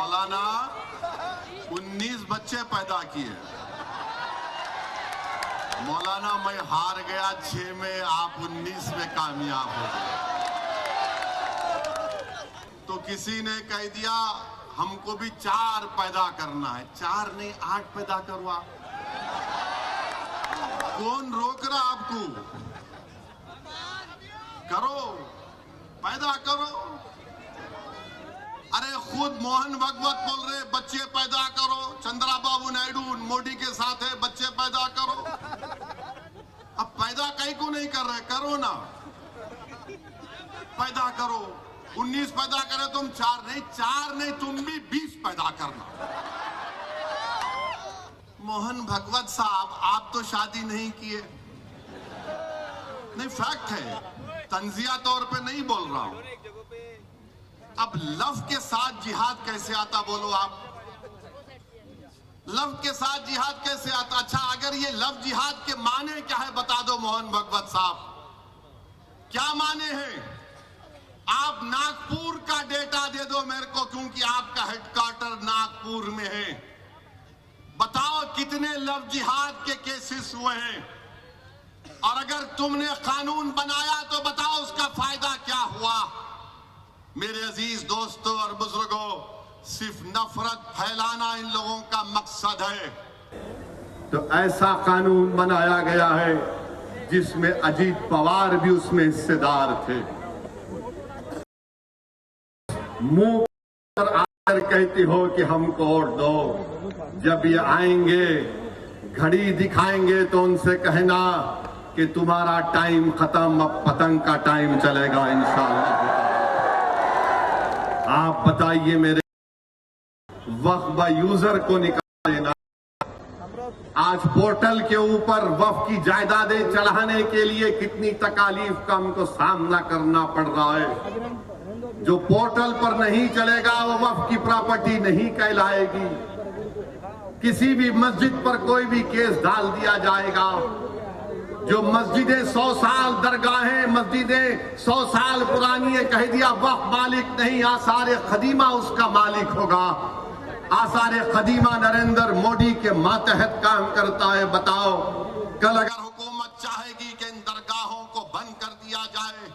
मौलाना 19 बच्चे पैदा किए। मौलाना मैं हार गया 6 में, आप 19 में कामयाब हो गए। तो किसी ने कह दिया हमको भी 4 पैदा करना है। 4 नहीं 8 पैदा करवा। कौन रोक रहा आपको? करो, पैदा करो। अरे खुद मोहन भागवत बोल रहे बच्चे पैदा करो। चंद्रबाबू नायडू मोदी के साथ है, बच्चे पैदा करो। अब पैदा कहीं को नहीं कर रहे, करो ना, पैदा करो। 19 पैदा करे तुम, 4 नहीं तुम भी 20 पैदा करना। मोहन भागवत साहब आप तो शादी नहीं किए। नहीं, फैक्ट है, तंजिया तौर पे नहीं बोल रहा हूं। अब लव के साथ जिहाद कैसे आता बोलो आप? लव के साथ जिहाद कैसे आता? अच्छा, अगर ये लव जिहाद के माने क्या है बता दो मोहन भागवत साहब, क्या माने हैं? आप नागपुर का डेटा दे दो मेरे को, क्योंकि आपका हेडक्वार्टर नागपुर में है। बताओ कितने लव जिहाद के केसेस हुए हैं, और अगर तुमने कानून बनाया तो बताओ उसका फायदा क्या हुआ। मेरे अजीज दोस्तों और बुजुर्गों, सिर्फ नफरत फैलाना इन लोगों का मकसद है। तो ऐसा कानून बनाया गया है जिसमें अजीत पवार भी उसमें हिस्सेदार थे। मुंह पर आकर कहती हो कि हमको वोट दो, जब ये आएंगे घड़ी दिखाएंगे तो उनसे कहना कि तुम्हारा टाइम खत्म, अब पतंग का टाइम चलेगा इंशाअल्लाह। आप बताइए मेरे वक्फ यूजर को निकाल देना। आज पोर्टल के ऊपर वक्फ की जायदादें चढ़ाने के लिए कितनी तकालीफ का हमको सामना करना पड़ रहा है। जो पोर्टल पर नहीं चलेगा वो वक्फ की प्रॉपर्टी नहीं कहलाएगी। किसी भी मस्जिद पर कोई भी केस डाल दिया जाएगा। जो मस्जिदें 100 साल, दरगाहें मस्जिदें 100 साल पुरानी है, कह दिया वक्फ मालिक नहीं, आसारे खदीमा उसका मालिक होगा। आसारे खदीमा नरेंद्र मोदी के मातहत काम करता है। बताओ, कल अगर हुकूमत चाहेगी कि इन दरगाहों को बंद कर दिया जाए,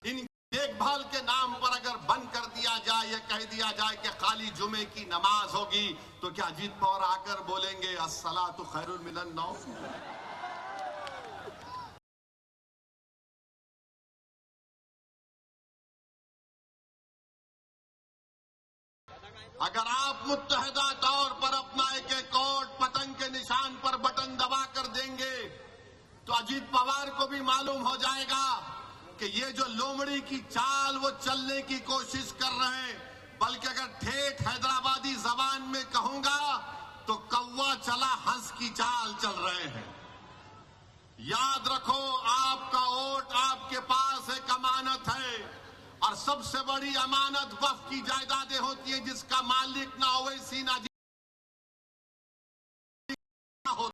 इन देखभाल के नाम पर अगर बंद कर दिया जाए, ये कह दिया जाए कि खाली जुमे की नमाज होगी, तो क्या अजीत पवार आकर बोलेंगे अस्सलातु खैरुल मिनन नौम? अगर आप मुत्तहिदा तौर पर अपना एक कोट पतंग के निशान पर बटन दबा कर देंगे तो अजीत पवार को भी मालूम हो जाएगा कि ये जो लोमड़ी की चाल वो चलने की कोशिश कर रहे हैं। बल्कि अगर ठेठ हैदराबादी जबान में कहूंगा तो कौवा चला हंस की चाल चल रहे हैं। याद रखो, आपका वोट आपके पास एक अमानत है, और सबसे बड़ी अमानत वक्फ की जायदादें होती है, जिसका मालिक ना ओवैसी ना हो।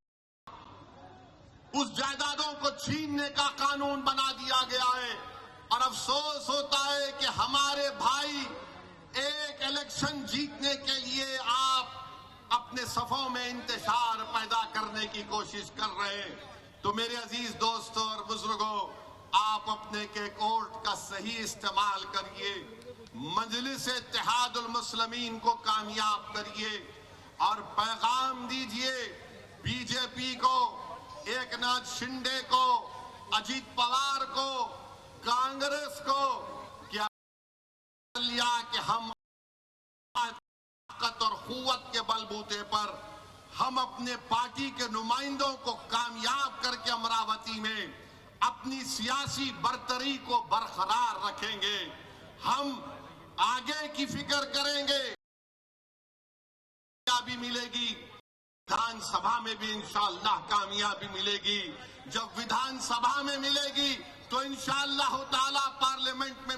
उस जायदादों को छीनने का कानून बना दिया गया है। और अफसोस होता है कि हमारे भाई एक इलेक्शन जीतने के लिए आप अपने सफों में इंतशार पैदा करने की कोशिश कर रहे हैं। तो मेरे अजीज दोस्तों और बुजुर्गों, आप अपने के वोट का सही इस्तेमाल करिए, मजलिस इत्तेहादुल मुस्लिमीन को कामयाब करिए, और पैगाम दीजिए बीजेपी को, एकनाथ शिंदे को, अजीत पवार को, कांग्रेस को, क्या लिया कि हम ताकत और कुव्वत के बलबूते पर हम अपने पार्टी के नुमाइंदों को कामयाब करके अमरावती में अपनी सियासी बरतरी को बरकरार रखेंगे। हम आगे की फिक्र करेंगे, कामयाबी मिलेगी। विधानसभा में भी इंशाअल्लाह कामयाबी मिलेगी। जब विधानसभा में मिलेगी तो इंशाअल्लाह ताला पार्लियामेंट में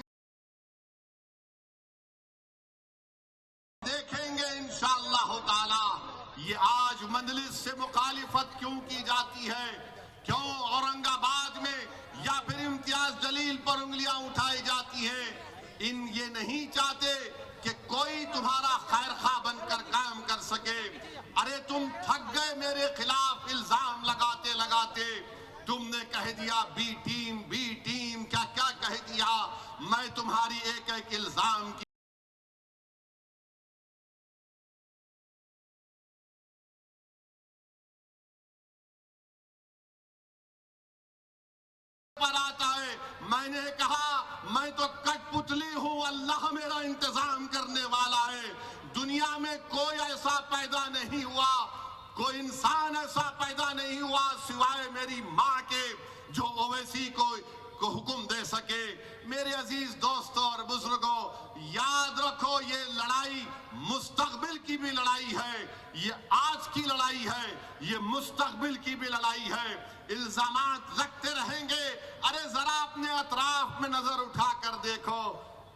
देखेंगे इंशाअल्लाह ताला। ये आज मजलिस से मुखालिफत क्यों की जाती है, क्यों औरंगाबाद में या फिर इम्तियाज जलील पर उंगलियां उठाई जाती हैं, ये नहीं चाहते कि कोई तुम्हारा खैर खा बनकर काम कर सके। अरे तुम थक गए मेरे खिलाफ इल्जाम लगाते लगाते। तुमने कह दिया बी टीम क्या क्या कह दिया। मैं तुम्हारी एक एक इल्जाम की पर आता है। मैंने कहा मैं तो कठपुतली हूं, अल्लाह मेरा इंतजाम करने वाला है। दुनिया में कोई ऐसा पैदा नहीं हुआ, कोई इंसान ऐसा पैदा नहीं हुआ सिवाय मेरी मां के, जो ओवैसी को हुक्म दे सके। मेरे अजीज दोस्तों और बुजुर्गों, याद रखो ये लड़ाई मुस्तकबिल की भी लड़ाई है, ये आज की लड़ाई है, ये मुस्तकबिल की भी लड़ाई है। इल्जामात लगते रहेंगे। अरे जरा अपने अतराफ में नजर उठा कर देखो,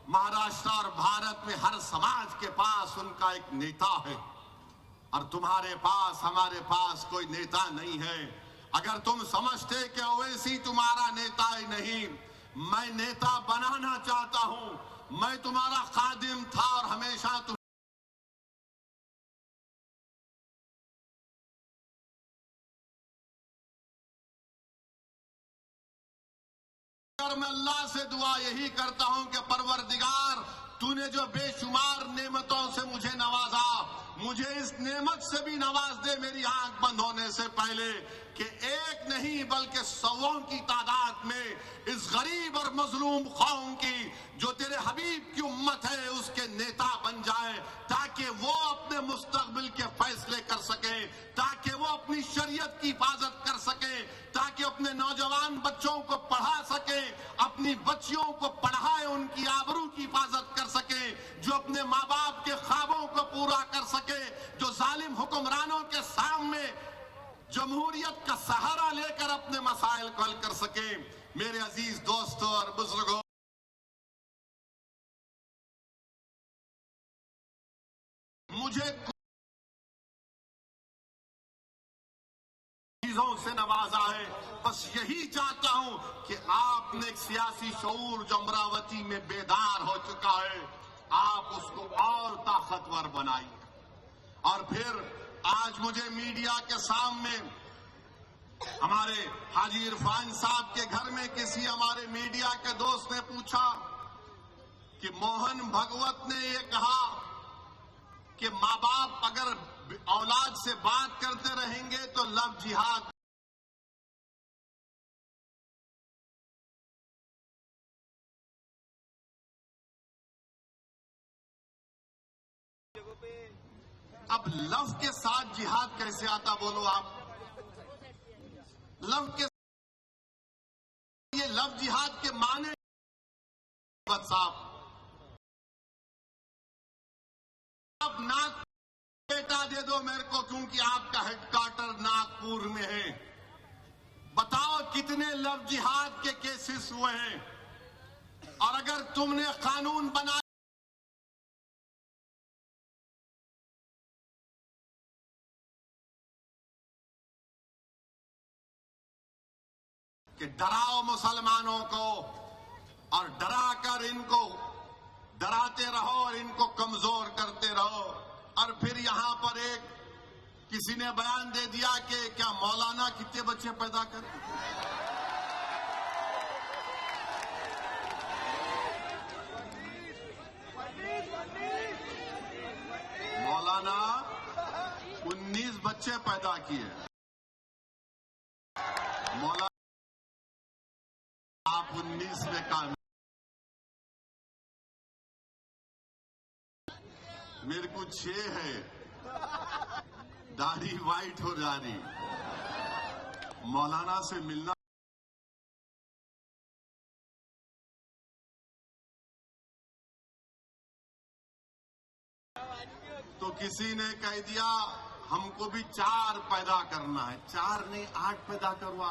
महाराष्ट्र और भारत में हर समाज के पास उनका एक नेता है, और तुम्हारे पास हमारे पास कोई नेता नहीं है। अगर तुम समझते कि ओवैसी तुम्हारा नेता ही नहीं, मैं नेता बनाना चाहता हूं। मैं तुम्हारा खादिम था और हमेशा मैं अल्लाह से दुआ यही करता हूं कि परवरदिगार तूने जो बेशुमार नेमतों से मुझे नवाजा, मुझे इस नेमत से भी नवाज दे मेरी आंख बंद होने से पहले, कि एक नहीं बल्कि सौओं की तादाद में इस गरीब और मजलूम कौम की जो तेरे हबीब की उम्मत है उसके नेता बन जाए, ताकि वो अपने मुस्तकबिल के फैसले कर सके, ताकि वो अपनी शरीयत की हिफाजत कर सके, ताकि अपने नौजवान बच्चों को पढ़ा सके, अपनी बच्चियों को पढ़ाए, उनकी आबरू की हिफाजत कर सके, जो अपने माँ बाप के ख्वाबों को पूरा कर सके, जो जालिम हुक्मरानों के सामने जमहूरियत का सहारा लेकर अपने मसाइल को हल कर सके। मेरे अजीज दोस्तों और बुजुर्गों, मुझे चीजों से नवाजा है, बस यही चाहता हूं कि आपने एक सियासी शऊर जो अमरावती में बेदार हो चुका है, आप उसको और ताकतवर बनाइए। और फिर आज मुझे मीडिया के सामने हमारे हाजी इरफान साहब के घर में किसी हमारे मीडिया के दोस्त ने पूछा कि मोहन भगवत ने ये कहा कि माँ बाप अगर औलाद से बात करते रहेंगे तो लव जिहाद। अब लव के साथ जिहाद कैसे आता, बोलो आप। लव के ये लव जिहाद के माने साहब, अब नाग बेटा दे दो मेरे को, क्योंकि आपका हेडक्वार्टर नागपुर में है। बताओ कितने लव जिहाद के केसेस हुए हैं। और अगर तुमने कानून बनाया कि डराओ मुसलमानों को, और डराकर इनको डराते रहो और इनको कमजोर करते रहो, और फिर यहां पर एक किसी ने बयान दे दिया कि क्या मौलाना कितने बच्चे पैदा कर, मौलाना 19 बच्चे पैदा किए। मौलाना आप 19 में काम, मेरे को 6 है, दाढ़ी वाइट हो जा रही। मौलाना से मिलना तो किसी ने कह दिया हमको भी 4 पैदा करना है। 4 नहीं 8 पैदा करवा।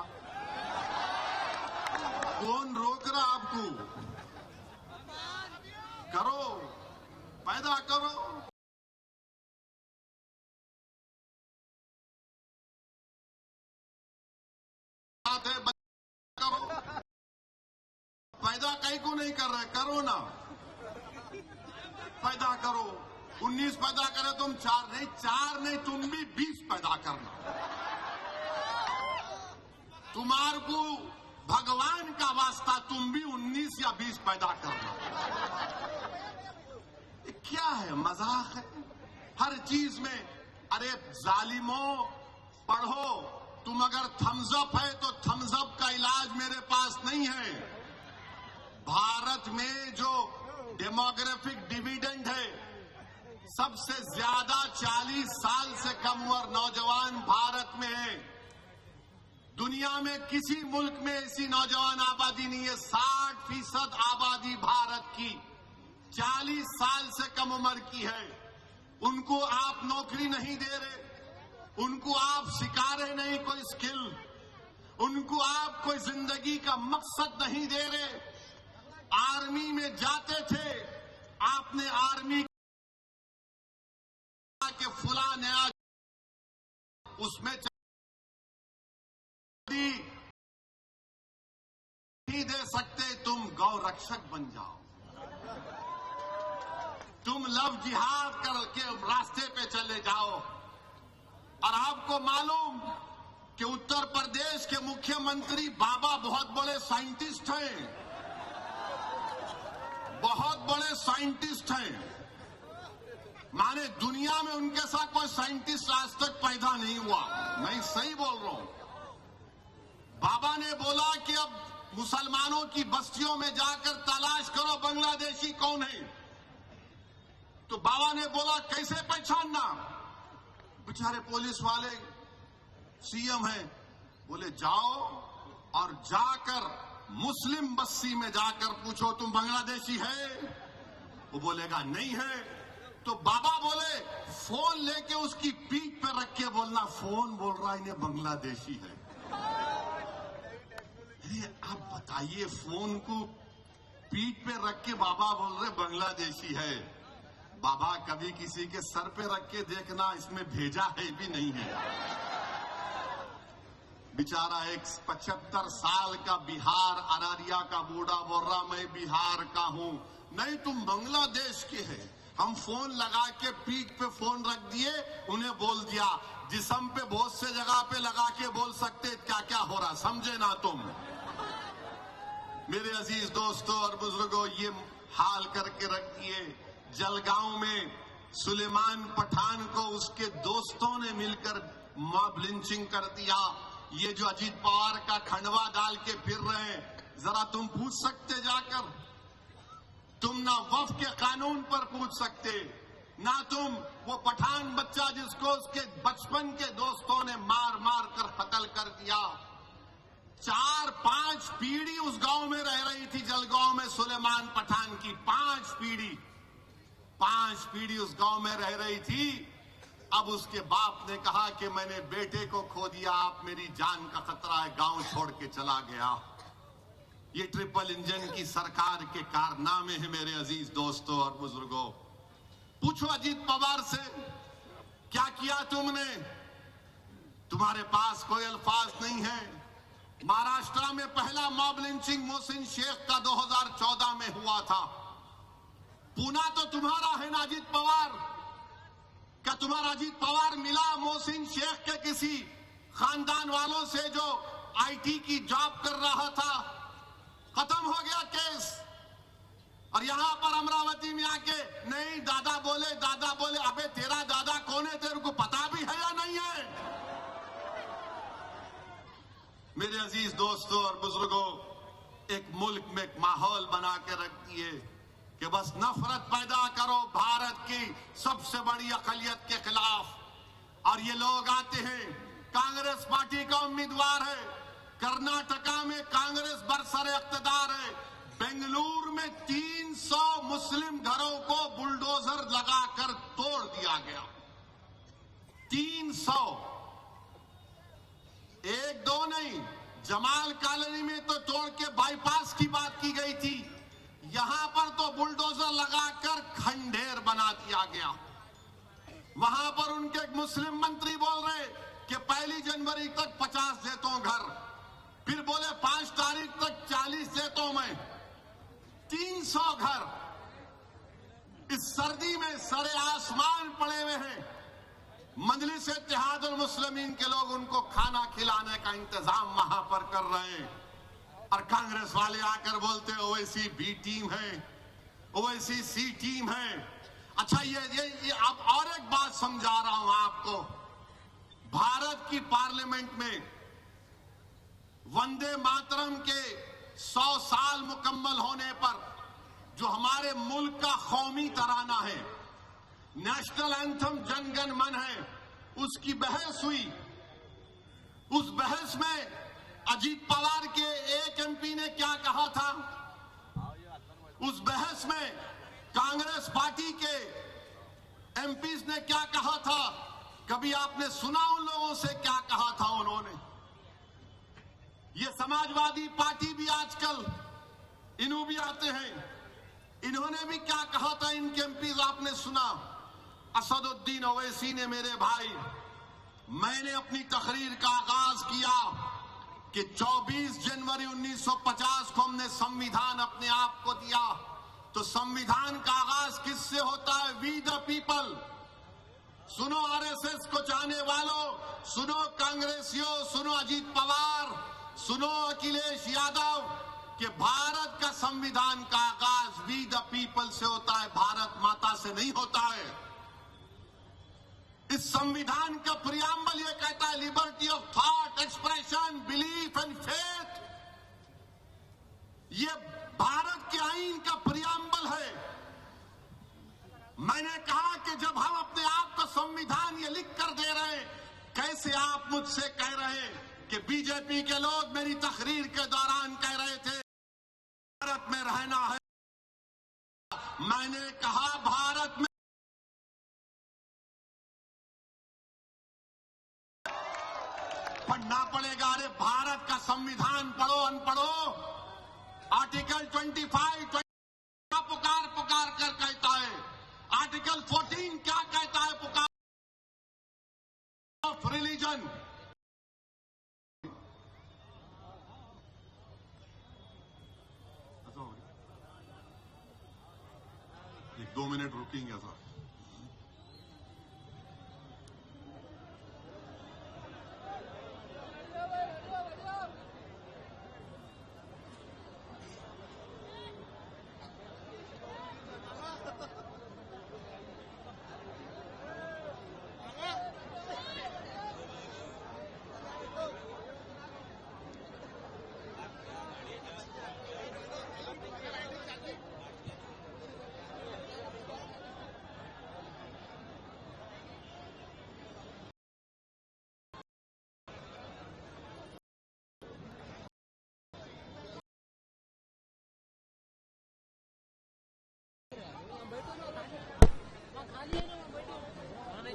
कौन रोक रहा आपको? करो, पैदा करो। करो, पैदा कहीं को नहीं कर रहे, करो ना। पैदा करो, 19 पैदा करे तुम, 4 नहीं तुम भी 20 पैदा करना। तुम्हारे को भगवान का वास्ता तुम भी 19 या 20 पैदा करना। ये क्या है, मजाक है हर चीज में। अरे जालिमों, पढ़ो, तुम अगर थम्स अप है तो थम्स अप का इलाज मेरे पास नहीं है। भारत में जो डेमोग्राफिक डिविडेंड है, सबसे ज्यादा 40 साल से कम उम्र नौजवान भारत में है। दुनिया में किसी मुल्क में ऐसी नौजवान आबादी नहीं है। 60% आबादी भारत की 40 साल से कम उम्र की है। उनको आप नौकरी नहीं दे रहे, उनको आप सिखा रहे नहीं कोई स्किल, उनको आप कोई जिंदगी का मकसद नहीं दे रहे। आर्मी में जाते थे, आपने आर्मी के फुला नया उसमें नहीं दे सकते, तुम गौ रक्षक बन जाओ, तुम लव जिहाद करके रास्ते पे चले जाओ। और आपको मालूम कि उत्तर प्रदेश के मुख्यमंत्री बाबा बहुत बड़े साइंटिस्ट हैं, बहुत बड़े साइंटिस्ट हैं। माने दुनिया में उनके साथ कोई साइंटिस्ट आज तक पैदा नहीं हुआ। मैं सही बोल रहा हूं। बाबा ने बोला कि अब मुसलमानों की बस्तियों में जाकर तलाश करो बांग्लादेशी कौन है। तो बाबा ने बोला कैसे पहचानना। बेचारे पुलिस वाले सीएम हैं, बोले जाओ और जाकर मुस्लिम बस्ती में जाकर पूछो तुम बांग्लादेशी है। वो बोलेगा नहीं है। तो बाबा बोले फोन लेके उसकी पीठ पे रख के बोलना फोन बोल रहा है इन्हें बांग्लादेशी है। अरे आप बताइए, फोन को पीठ पे रख के बाबा बोल रहे बांग्लादेशी है। बाबा कभी किसी के सर पे रख के देखना, इसमें भेजा है भी नहीं है। बेचारा एक 75 साल का बिहार अररिया का बूढ़ा बोल रहा मैं बिहार का हूं। नहीं, तुम बांग्लादेश के हैं। हम फोन लगा के पीठ पे फोन रख दिए, उन्हें बोल दिया। जिस्म पे बहुत से जगह पे लगा के बोल सकते क्या क्या हो रहा, समझे ना तुम। मेरे अजीज दोस्तों और बुजुर्गों, ये हाल करके रख दिए। जलगांव में सुलेमान पठान को उसके दोस्तों ने मिलकर मॉब लिंचिंग कर दिया। ये जो अजीत पवार का खंडवा डाल के फिर रहे हैं, जरा तुम पूछ सकते जाकर। तुम ना वफ के कानून पर पूछ सकते, ना तुम वो पठान बच्चा जिसको उसके बचपन के दोस्तों ने मार मार कर कत्ल कर दिया। 4-5 पीढ़ी उस गांव में रह रही थी, जलगांव में सुलेमान पठान की 5 पीढ़ी उस गांव में रह रही थी। अब उसके बाप ने कहा कि मैंने बेटे को खो दिया, आप मेरी जान का खतरा है, गांव छोड़ के चला गया। ये ट्रिपल इंजन की सरकार के कारनामे हैं मेरे अजीज दोस्तों और बुजुर्गों। पूछो अजीत पवार से, क्या किया तुमने? तुम्हारे पास कोई अल्फाज नहीं है। महाराष्ट्र में पहला मॉब लिंचिंग मोहसिन शेख का 2014 में हुआ था। पूना तो तुम्हारा है ना अजीत पवार। क्या तुम्हारा अजीत पवार मिला मोहसिन शेख के किसी खानदान वालों से जो आईटी की जॉब कर रहा था? खत्म हो गया केस। और यहां पर अमरावती में आके नहीं दादा बोले अबे तेरा दादा कौन है, तेरे को पता भी है या नहीं है? मेरे अजीज दोस्तों और बुजुर्गों, एक मुल्क में एक माहौल बना के रख दिए कि बस नफरत पैदा करो भारत की सबसे बड़ी अकलियत के खिलाफ। और ये लोग आते हैं, कांग्रेस पार्टी का उम्मीदवार है, कर्नाटका में कांग्रेस बरसर इख्तिदार है। बेंगलुरु में 300 मुस्लिम घरों को बुलडोजर लगाकर तोड़ दिया गया। 300, 1-2 नहीं। जमाल कॉलोनी में तो तोड़ के बाईपास की बात की गई थी, यहां पर तो बुलडोजर लगाकर खंडेर बना दिया गया। वहां पर उनके एक मुस्लिम मंत्री बोल रहे कि 1 जनवरी तक 50 देता घर, फिर बोले 5 तारीख तक 40 देता मैं। 300 घर। इस सर्दी में सरे आसमान पड़े हुए हैं, मजलिस इत्तेहादुल मुस्लिमीन के लोग उनको खाना खिलाने का इंतजाम वहां पर कर रहे हैं, और कांग्रेस वाले आकर बोलते हैं ओवैसी बी टीम है, ओवैसी सी टीम है। अच्छा, ये अब और एक बात समझा रहा हूं आपको। भारत की पार्लियामेंट में वंदे मातरम के 100 साल मुकम्मल होने पर जो हमारे मुल्क का कौमी तराना है, नेशनल एंथम जन गण मन है, उसकी बहस हुई। उस बहस में अजीत पवार के एक एमपी ने क्या कहा था, उस बहस में कांग्रेस पार्टी के एमपीज ने क्या कहा था, कभी आपने सुना उन लोगों से क्या कहा था उन्होंने? ये समाजवादी पार्टी भी आजकल इन्हों भी आते हैं, इन्होंने भी क्या कहा था इनके एमपीज आपने सुना? असदुद्दीन ओवैसी ने, मेरे भाई, मैंने अपनी तकरीर का आगाज किया कि 24 जनवरी 1950 को हमने संविधान अपने आप को दिया, तो संविधान का आगाज किससे होता है? We the people. सुनो आरएसएस को चाहने वालों, सुनो कांग्रेसियों, सुनो अजीत पवार, सुनो अखिलेश यादव, कि भारत का संविधान का आगाज वी द पीपल से होता है, भारत माता से नहीं होता है। इस संविधान का प्रियम्बल ये कहता है liberty of thought, expression, belief and faith. ये भारत के आईन का प्रियम्बल है। मैंने कहा कि जब हम अपने आप को संविधान ये लिख कर दे रहे हैं, कैसे आप मुझसे कह रहे हैं कि बीजेपी के लोग मेरी तकरीर के दौरान कह रहे थे भारत में रहना है? मैंने कहा भारत में पढ़ना पड़ेगा। अरे भारत का संविधान पढ़ो अनपढ़ो, आर्टिकल 25 पुकार पुकार कर कहता है, आर्टिकल 14 क्या कहता है? पुकार ऑफ रिलीजन। एक 2 मिनट रुकेंगे सर।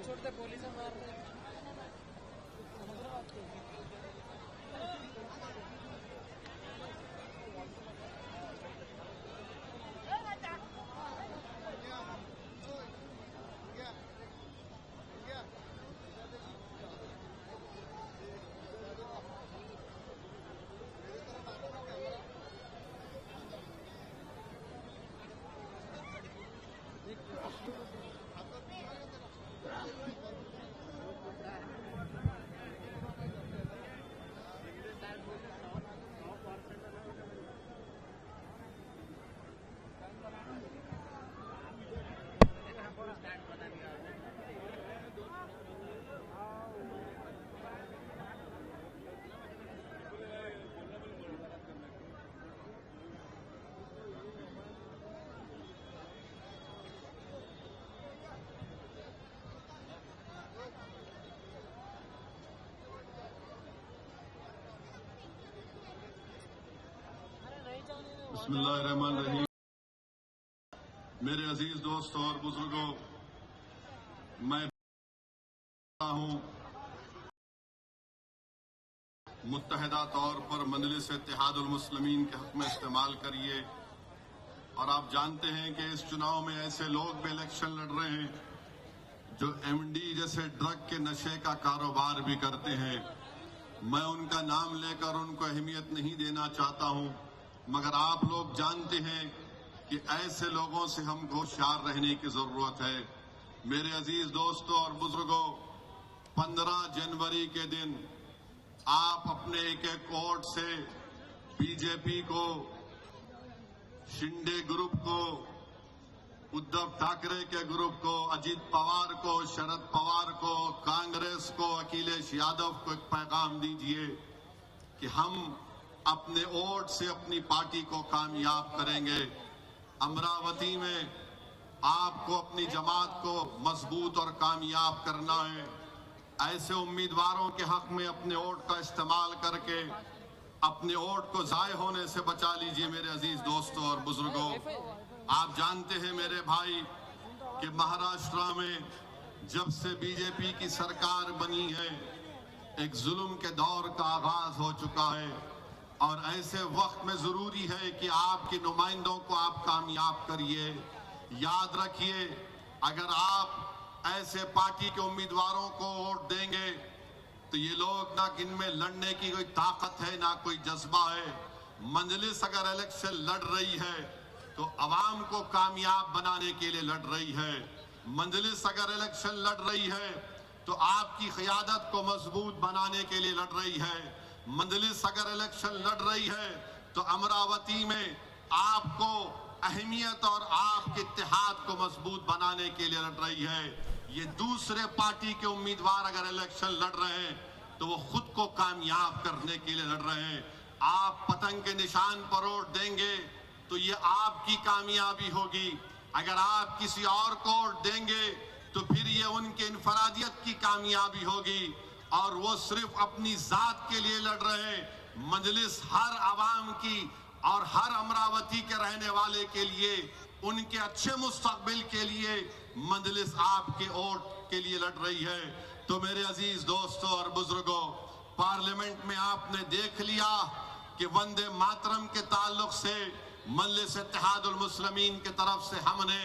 छोड़ते पुलिस मार रहे। बिस्मिल्लाहिर्रहमानिर्रहीम। मेरे अजीज दोस्तों और बुजुर्गों, मैं हूं मुत्तहिदा तौर पर मजलिस इत्तेहादुल मुस्लिमीन के हक में इस्तेमाल करिए। और आप जानते हैं कि इस चुनाव में ऐसे लोग भी इलेक्शन लड़ रहे हैं जो एमडी जैसे ड्रग के नशे का कारोबार भी करते हैं। मैं उनका नाम लेकर उनको अहमियत नहीं देना चाहता हूं, मगर आप लोग जानते हैं कि ऐसे लोगों से हमको होशियार रहने की जरूरत है। मेरे अजीज दोस्तों और बुजुर्गों, 15 जनवरी के दिन आप अपने एक एक वोट से बीजेपी को, शिंदे ग्रुप को, उद्धव ठाकरे के ग्रुप को, अजीत पवार को, शरद पवार को, कांग्रेस को, अखिलेश यादव को एक पैगाम दीजिए कि हम अपने वोट से अपनी पार्टी को कामयाब करेंगे। अमरावती में आपको अपनी जमात को मजबूत और कामयाब करना है। ऐसे उम्मीदवारों के हक में अपने वोट का इस्तेमाल करके अपने वोट को जाय होने से बचा लीजिए। मेरे अजीज दोस्तों और बुजुर्गों, आप जानते हैं मेरे भाई कि महाराष्ट्र में जब से बीजेपी की सरकार बनी है, एक जुल्म के दौर का आगाज हो चुका है और ऐसे वक्त में जरूरी है कि आपके नुमाइंदों को आप कामयाब करिए। याद रखिए, अगर आप ऐसे पार्टी के उम्मीदवारों को वोट देंगे तो ये लोग ना इनमें लड़ने की कोई ताकत है ना कोई जज्बा है। मंजलिस अगर इलेक्शन लड़ रही है तो अवाम को कामयाब बनाने के लिए लड़ रही है। मंजलिस अगर इलेक्शन लड़ रही है तो आपकी क़यादत को मजबूत बनाने के लिए लड़ रही है। मंजलिस अगर इलेक्शन लड़ रही है तो अमरावती में आपको अहमियत और आपके इत्तेहाद को मजबूत बनाने के लिए लड़ रही है। ये दूसरे पार्टी के उम्मीदवार अगर इलेक्शन लड़ रहे हैं तो वो खुद को कामयाब करने के लिए लड़ रहे हैं। आप पतंग के निशान पर वोट देंगे तो ये आपकी कामयाबी होगी। अगर आप किसी और को वोट देंगे तो फिर ये उनके इनफरादियत की कामयाबी होगी और वो सिर्फ अपनी जात के लिए लड़ रहे हैं। मजलिस हर आवाम की और हर अमरावती के रहने वाले के लिए, उनके अच्छे मुस्तकबिल के लिए मजलिस आपके वोट के लिए लड़ रही है। तो मेरे अजीज दोस्तों और बुजुर्गों, पार्लियामेंट में आपने देख लिया कि वंदे मातरम के ताल्लुक से मजलिस इत्तेहादुल मुस्लिमीन की तरफ से हमने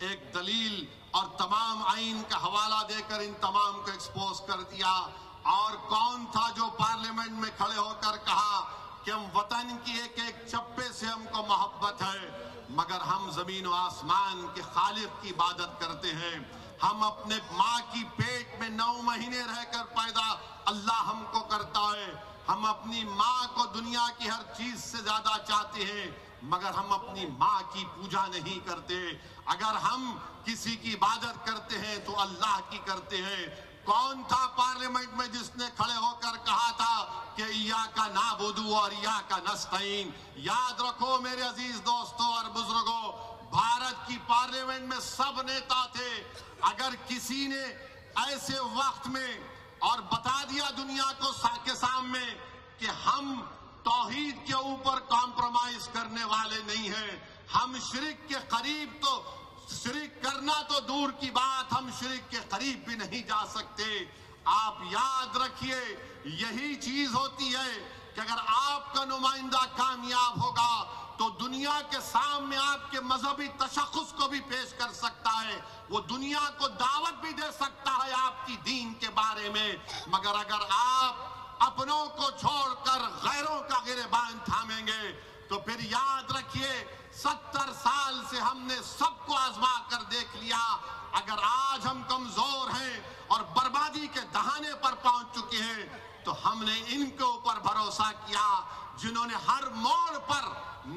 एक दलील और तमाम आइन का हवाला देकर इन तमाम को एक्सपोज कर दिया। और कौन था जो पार्लियामेंट में खड़े होकर कहा कि हम वतन की एक एक चप्पे से हमको मोहब्बत है, मगर हम जमीन व आसमान के खालिक की इबादत करते हैं। हम अपने माँ की पेट में 9 महीने रहकर पैदा अल्लाह हमको करता है। हम अपनी माँ को दुनिया की हर चीज से ज्यादा चाहते हैं, मगर हम अपनी माँ की पूजा नहीं करते। अगर हम किसी की इबादत करते हैं तो अल्लाह की करते हैं। कौन था पार्लियामेंट में जिसने खड़े होकर कहा था कि इया का नाबुदू और इया का नस्तईन? याद रखो मेरे अजीज दोस्तों और बुजुर्गों, भारत की पार्लियामेंट में सब नेता थे। अगर किसी ने ऐसे वक्त में और बता दिया दुनिया को के सामने कि हम तौहीद के ऊपर कॉम्प्रोमाइज करने वाले नहीं हैं, हम शिर्क के करीब, तो शिर्क करना तो दूर की बात, हम शिर्क के करीब भी नहीं जा सकते। आप याद रखिए, यही चीज होती है कि अगर आपका नुमाइंदा कामयाब होगा तो दुनिया के सामने आपके मजहबी तशख्खुस को भी पेश कर सकता है, वो दुनिया को दावत भी दे सकता है आपकी दीन के बारे में। मगर अगर आप अपनों को छोड़कर गैरों का गिरबान थामेंगे तो फिर याद रखिए, 70 साल से हमने सबको आजमा कर देख लिया। अगर आज हम कमजोर हैं और बर्बादी के दहाने पर पहुंच चुके हैं तो हमने इनके ऊपर भरोसा किया जिन्होंने हर मोड़ पर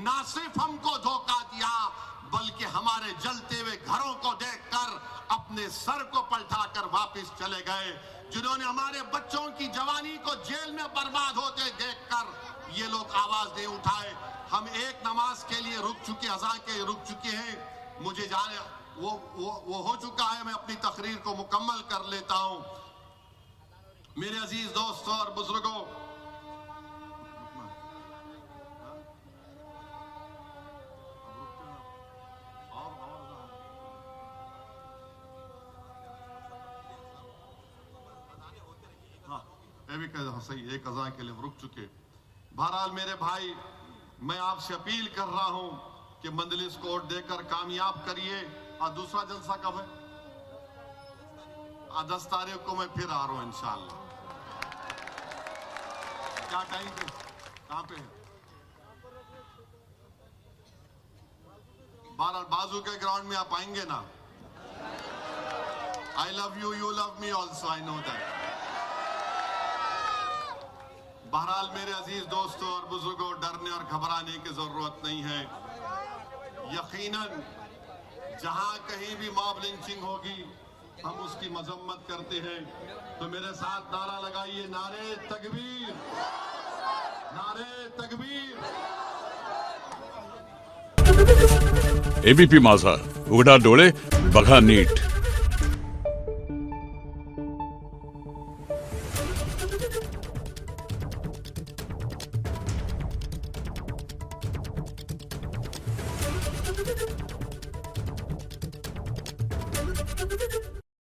ना सिर्फ हमको धोखा दिया बल्कि हमारे जलते हुए घरों को देखकर अपने सर को पलटाकर वापस चले गए, जिन्होंने हमारे बच्चों की जवानी को जेल में बर्बाद होते देखकर ये लोग आवाज नहीं उठाए। हम एक नमाज के लिए रुक चुके, अज़ान के रुक चुके हैं, मुझे जाने वो हो चुका है। मैं अपनी तकरीर को मुकम्मल कर लेता हूं। मेरे अजीज दोस्तों और बुजुर्गों, सही एक अज़ान के लिए रुक चुके। बहरहाल मेरे भाई, मैं आपसे अपील कर रहा हूं कि मंजलिस को वोट देकर कामयाब करिए। और दूसरा जलसा कब है? 10 तारीख को मैं फिर आ रहा हूं इंशाअल्लाह। क्या टाइम पे, कहां पे है? बाजू के ग्राउंड में आप आएंगे ना? I love you, you love me also, I know that. बहरहाल मेरे अजीज दोस्तों और बुजुर्गों, डरने और घबराने की जरूरत नहीं है। यकीनन जहां कहीं भी मॉब लिंचिंग होगी हम उसकी मजम्मत करते हैं। तो मेरे साथ नारा लगाइए, नारे तकबीर, नारे तकबीर। एबीपी माझा, उघडा डोळे बघा नीट।